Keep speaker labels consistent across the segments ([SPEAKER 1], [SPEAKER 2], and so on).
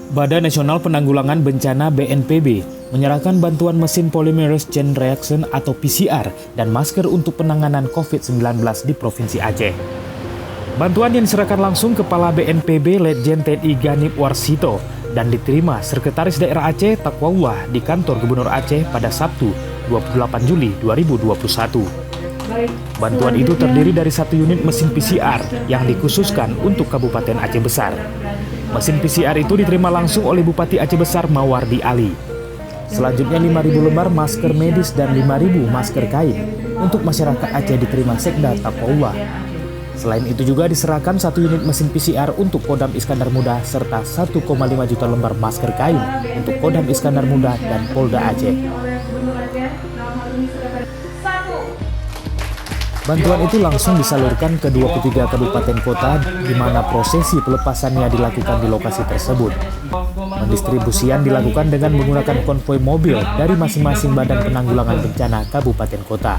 [SPEAKER 1] Badan Nasional Penanggulangan Bencana (BNPB) menyerahkan bantuan mesin Polymerase Chain Reaction atau PCR dan masker untuk penanganan COVID-19 di Provinsi Aceh. Bantuan yang diserahkan langsung Kepala BNPB Letjen TNI Ganip Warsito dan diterima Sekretaris Daerah Aceh Taqwallah di Kantor Gubernur Aceh pada Sabtu 28 Juli 2021. Bantuan itu terdiri dari 1 unit mesin PCR yang dikhususkan untuk Kabupaten Aceh Besar. Mesin PCR itu diterima langsung oleh Bupati Aceh Besar Mawardi Ali. Selanjutnya 5.000 lembar masker medis dan 5.000 masker kain untuk masyarakat Aceh diterima Sekda Taqwallah. Selain itu juga diserahkan 1 unit mesin PCR untuk Kodam Iskandar Muda serta 1,5 juta lembar masker kain untuk Kodam Iskandar Muda dan Polda Aceh. Bantuan itu langsung disalurkan ke 23 kabupaten kota di mana prosesi pelepasannya dilakukan di lokasi tersebut. Pendistribusian dilakukan dengan menggunakan konvoi mobil dari masing-masing badan penanggulangan bencana kabupaten kota.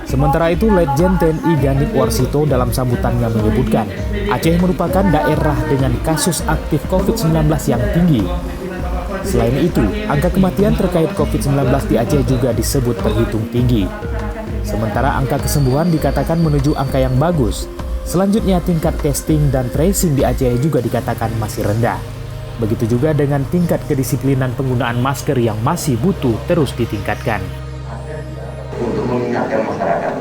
[SPEAKER 1] Sementara itu, Letjen TNI Ganip Warsito dalam sambutannya menyebutkan, Aceh merupakan daerah dengan kasus aktif COVID-19 yang tinggi. Selain itu, angka kematian terkait COVID-19 di Aceh juga disebut terhitung tinggi. Sementara angka kesembuhan dikatakan menuju angka yang bagus. Selanjutnya, tingkat testing dan tracing di Aceh juga dikatakan masih rendah. Begitu juga dengan tingkat kedisiplinan penggunaan masker yang masih butuh terus ditingkatkan.
[SPEAKER 2] Untuk mengingatkan masyarakat,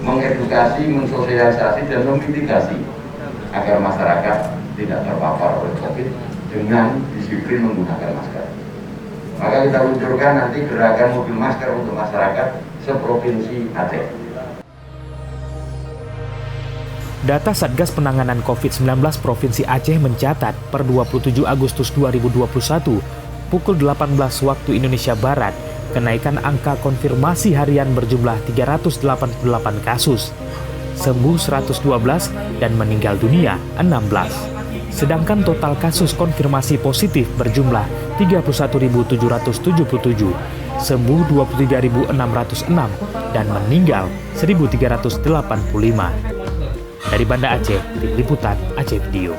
[SPEAKER 2] mengedukasi, mensosialisasi, dan memitigasi agar masyarakat tidak terpapar oleh COVID dengan disiplin menggunakan masker. Maka kita luncurkan nanti gerakan mobil masker untuk masyarakat seprovinsi Aceh.
[SPEAKER 1] Data Satgas Penanganan COVID-19 Provinsi Aceh mencatat per 27 Agustus 2021 pukul 18 waktu Indonesia Barat, kenaikan angka konfirmasi harian berjumlah 388 kasus, sembuh 112 dan meninggal dunia 16. Sedangkan total kasus konfirmasi positif berjumlah 31.777, sembuh 23.606 dan meninggal 1.385. Dari Banda Aceh, Tim Liputan Aceh Video.